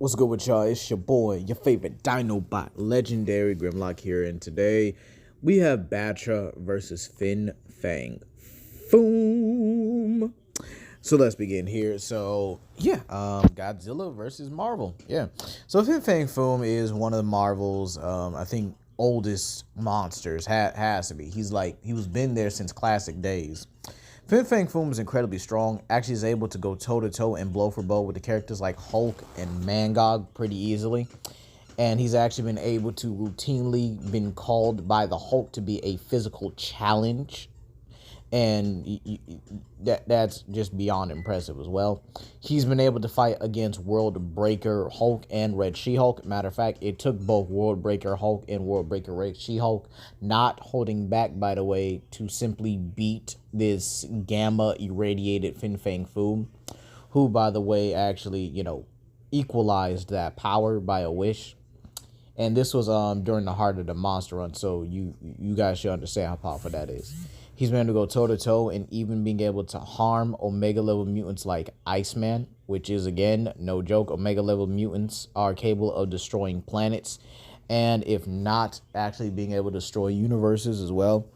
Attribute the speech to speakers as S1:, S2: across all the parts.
S1: What's good with y'all? It's your boy, your favorite Dinobot, Legendary Grimlock here, and today we have Battra versus Fang. Foom. So let's begin here. Godzilla versus Marvel. Yeah. So Fang Foom is one of the Marvel's, I think, oldest monsters. Has to be. He was been there since classic days. Fang Foom is incredibly strong, actually is able to go toe-to-toe and blow for blow with the characters like Hulk and Mangog pretty easily. And he's actually been able to routinely been called by the Hulk to be a physical challenge. And that's just beyond impressive as well. He's been able to fight against World Breaker Hulk and Red She-Hulk. Matter of fact, it took both World Breaker Hulk and World Breaker Red She-Hulk, not holding back, by the way, to simply beat this gamma irradiated Fang Foom, who, by the way, actually, equalized that power by a wish. And this was during the heart of the monster run, so you guys should understand how powerful that is. He's been able to go toe-to-toe and even being able to harm Omega-level mutants like Iceman, which is, again, no joke. Omega-level mutants are capable of destroying planets, and if not, actually being able to destroy universes as well.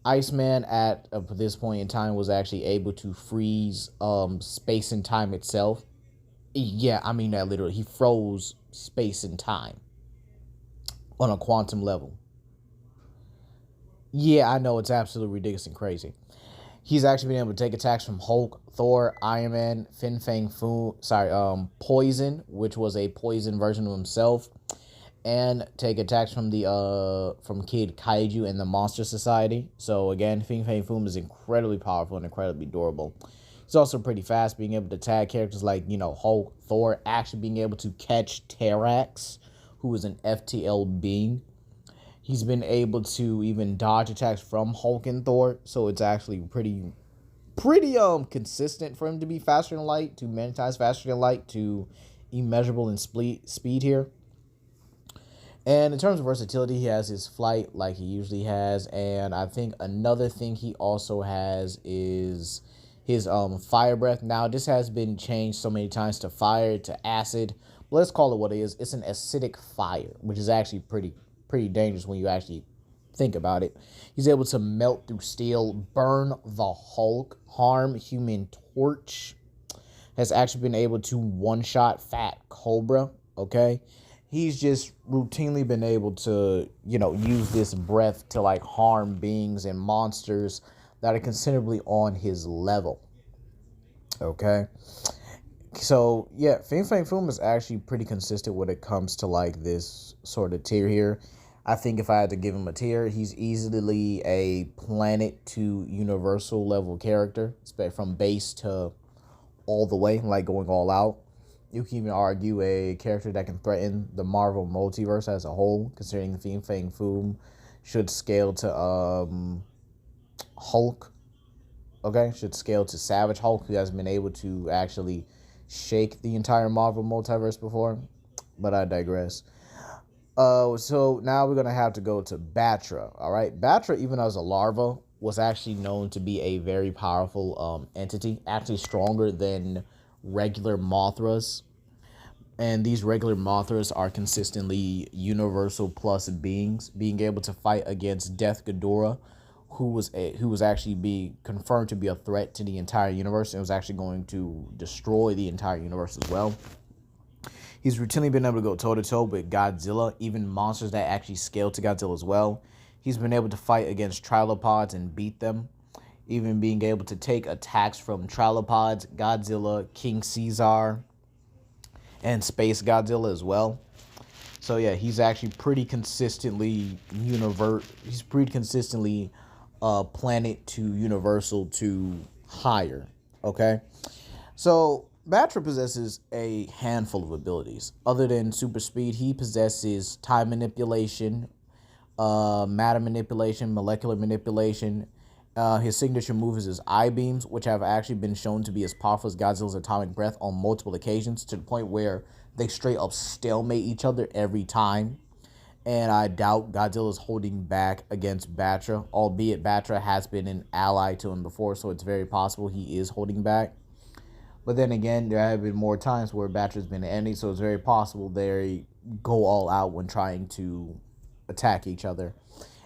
S1: Iceman, at this point in time, was actually able to freeze space and time itself. Yeah, I mean that literally. He froze space and time on a quantum level. Yeah, I know, it's absolutely ridiculous and crazy. He's actually been able to take attacks from Hulk, Thor, Iron Man, Fang Foom, Poison, which was a poison version of himself, and take attacks from the from Kid Kaiju and the Monster Society. So again, Fang Foom is incredibly powerful and incredibly durable. He's also pretty fast, being able to tag characters like, Hulk, Thor, actually being able to catch Terrax, who is an FTL being. He's been able to even dodge attacks from Hulk and Thor, so it's actually pretty consistent for him to be faster than light, to many times faster than light, to immeasurable in speed here. And in terms of versatility, he has his flight like he usually has, and I think another thing he also has is his fire breath. Now, this has been changed so many times to fire, to acid, but let's call it what it is. It's an acidic fire, which is actually pretty dangerous when you actually think about it. He's able to melt through steel, burn the Hulk, harm Human Torch. Has actually been able to one-shot Fat Cobra, okay? He's just routinely been able to, use this breath to, harm beings and monsters that are considerably on his level, okay? So, yeah, Fang Foom is actually pretty consistent when it comes to, this sort of tier here. I think if I had to give him a tier, he's easily a planet to universal level character, from base to all the way, going all out. You can even argue a character that can threaten the Marvel multiverse as a whole, considering Fang Foom should scale to Hulk. Okay, should scale to Savage Hulk, who has been able to actually shake the entire Marvel multiverse before, but I digress. So now we're going to have to go to Battra, all right? Battra, even as a larva, was actually known to be a very powerful entity, actually stronger than regular Mothras. And these regular Mothras are consistently universal plus beings, being able to fight against Death Ghidorah, who was actually confirmed to be a threat to the entire universe and was actually going to destroy the entire universe as well. He's routinely been able to go toe-to-toe with Godzilla, even monsters that actually scale to Godzilla as well. He's been able to fight against trilopods and beat them, even being able to take attacks from trilopods, Godzilla, King Caesar, and Space Godzilla as well. So yeah, he's actually pretty consistently planet to universal to higher, okay? So Battra possesses a handful of abilities. Other than super speed, he possesses time manipulation, matter manipulation, molecular manipulation. His signature move is his eye beams, which have actually been shown to be as powerful as Godzilla's atomic breath on multiple occasions, to the point where they straight up stalemate each other every time. And I doubt Godzilla's holding back against Battra, albeit Battra has been an ally to him before, so it's very possible he is holding back. But then again, there have been more times where Battra's been ending, so it's very possible they go all out when trying to attack each other.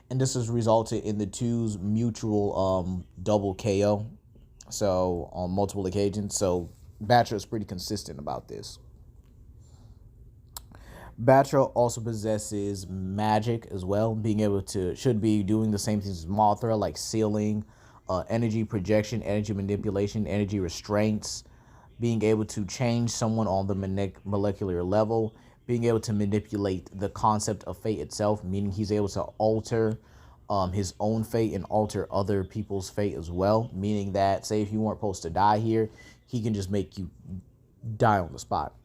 S1: And this has resulted in the two's mutual double KO. So on multiple occasions. So Battra is pretty consistent about this. Battra also possesses magic as well, being able to should be doing the same things as Mothra, like sealing, energy projection, energy manipulation, energy restraints, being able to change someone on the molecular level, being able to manipulate the concept of fate itself, meaning he's able to alter his own fate and alter other people's fate as well, meaning that, say, if you weren't supposed to die here, he can just make you die on the spot.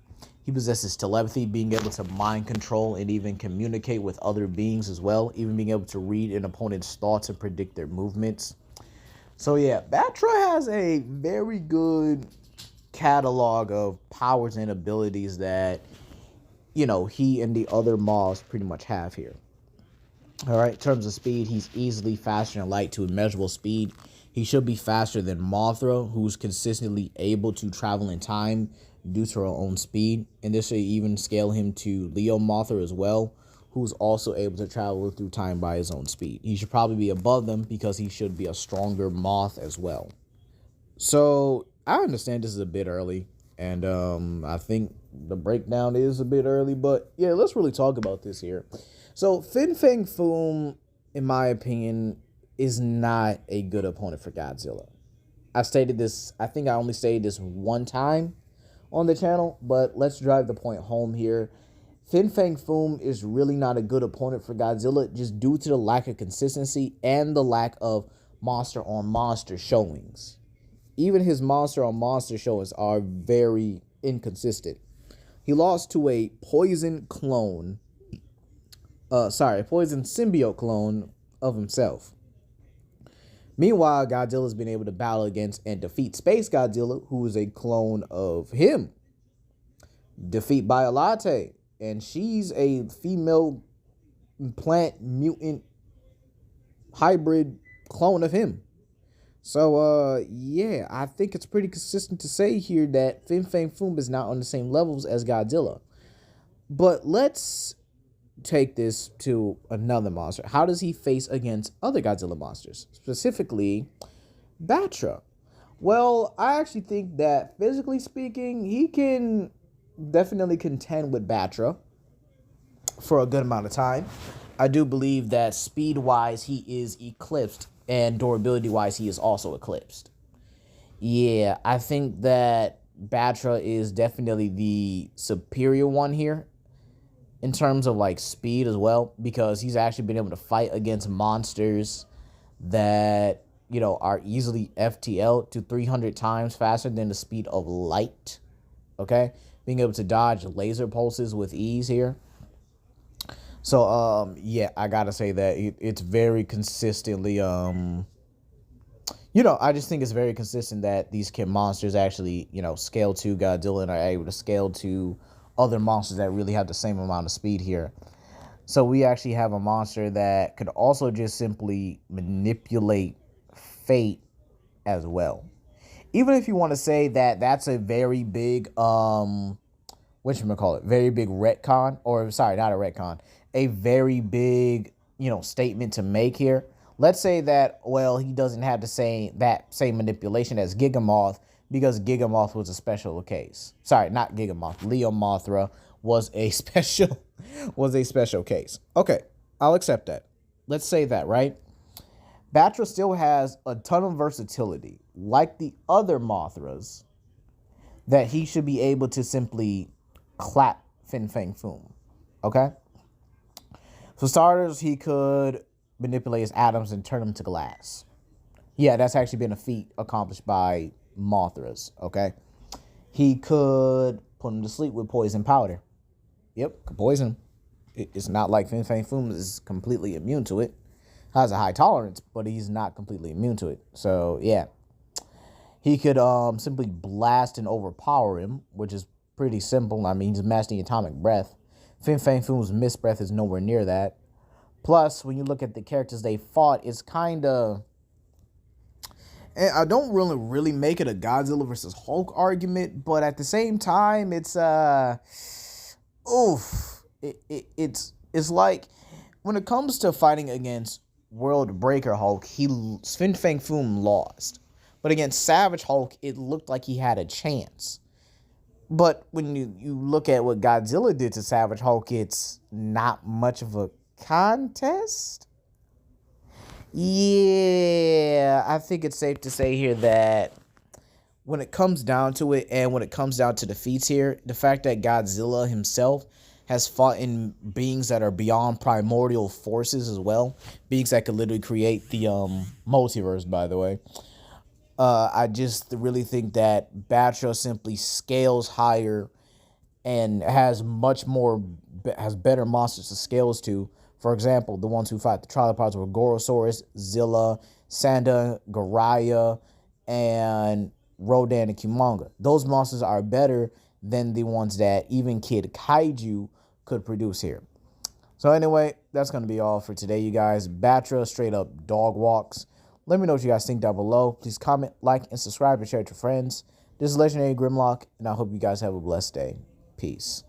S1: He possesses telepathy, being able to mind control and even communicate with other beings as well, even being able to read an opponent's thoughts and predict their movements. So yeah, Battra has a very good catalog of powers and abilities that, you know, he and the other moths pretty much have here. All right, in terms of speed, he's easily faster than light to immeasurable speed. He should be faster than Mothra, who's consistently able to travel in time due to her own speed. And this should even scale him to Leo Mothra as well, who's also able to travel through time by his own speed. He should probably be above them because he should be a stronger moth as well. So I understand this is a bit early, and I think the breakdown is a bit early, but yeah, let's really talk about this here. So Fang Foom, in my opinion, is not a good opponent for Godzilla. I've stated this, I think I only stated this one time on the channel, but let's drive the point home here. Fang Foom is really not a good opponent for Godzilla, just due to the lack of consistency and the lack of monster on monster showings. Even his monster on monster showings are very inconsistent. He lost to a poison clone, poison symbiote clone of himself. Meanwhile, Godzilla's been able to battle against and defeat Space Godzilla, who is a clone of him. Defeat Biolate, and she's a female plant mutant hybrid clone of him. So, yeah, I think it's pretty consistent to say here that Fang Foom is not on the same levels as Godzilla. But let's take this to another monster. How does he face against other Godzilla monsters? Specifically, Battra. Well, I actually think that, physically speaking, he can definitely contend with Battra for a good amount of time. I do believe that speed-wise, he is eclipsed, and durability-wise, he is also eclipsed. Yeah, I think that Battra is definitely the superior one here in terms of like speed as well, because he's actually been able to fight against monsters that, you know, are easily FTL to 300 times faster than the speed of light. Okay, being able to dodge laser pulses with ease here. So yeah, I gotta say that it's very consistently you know, I just think it's very consistent that these monsters actually, you know, scale to Godzilla and are able to scale to other monsters that really have the same amount of speed here. So we actually have a monster that could also just simply manipulate fate as well. Even if you want to say that that's a very big whatchamacallit, very big retcon, or sorry, not a retcon, a very big, you know, statement to make here. Let's say that, well, he doesn't have that same manipulation as Gigamoth, because Gigamoth was a special case. Sorry, not Gigamoth. Leo Mothra was a special case. Okay, I'll accept that. Let's say that, right? Battra still has a ton of versatility, like the other Mothras, that he should be able to simply clap Fang Foom. Okay? For starters, he could manipulate his atoms and turn them to glass. Yeah, that's actually been a feat accomplished by Mothras, okay? He could put him to sleep with poison powder. Yep, could poison him. It's not like Fang Foom is completely immune to it. Has a high tolerance, but he's not completely immune to it. So, yeah. He could simply blast and overpower him, which is pretty simple. I mean, he's mastering atomic breath. Fang Foom's mist breath is nowhere near that. Plus, when you look at the characters they fought, it's kind of And I don't really make it a Godzilla versus Hulk argument, but at the same time, it's oof. It's like when it comes to fighting against World Breaker Hulk, Fang Foom lost. But against Savage Hulk, it looked like he had a chance. But when you look at what Godzilla did to Savage Hulk, it's not much of a contest. Yeah, I think it's safe to say here that when it comes down to it, and when it comes down to defeats here, the fact that Godzilla himself has fought in beings that are beyond primordial forces as well, beings that could literally create the multiverse, by the way. I just really think that Battra simply scales higher and has better monsters to scales to. For example, the ones who fight the trilopods were Gorosaurus, Zilla, Sanda, Garaya, and Rodan and Kumonga. Those monsters are better than the ones that even Kid Kaiju could produce here. So anyway, that's going to be all for today, you guys. Battra straight up dog walks. Let me know what you guys think down below. Please comment, like, and subscribe and share it with your friends. This is Legendary Grimlock, and I hope you guys have a blessed day. Peace.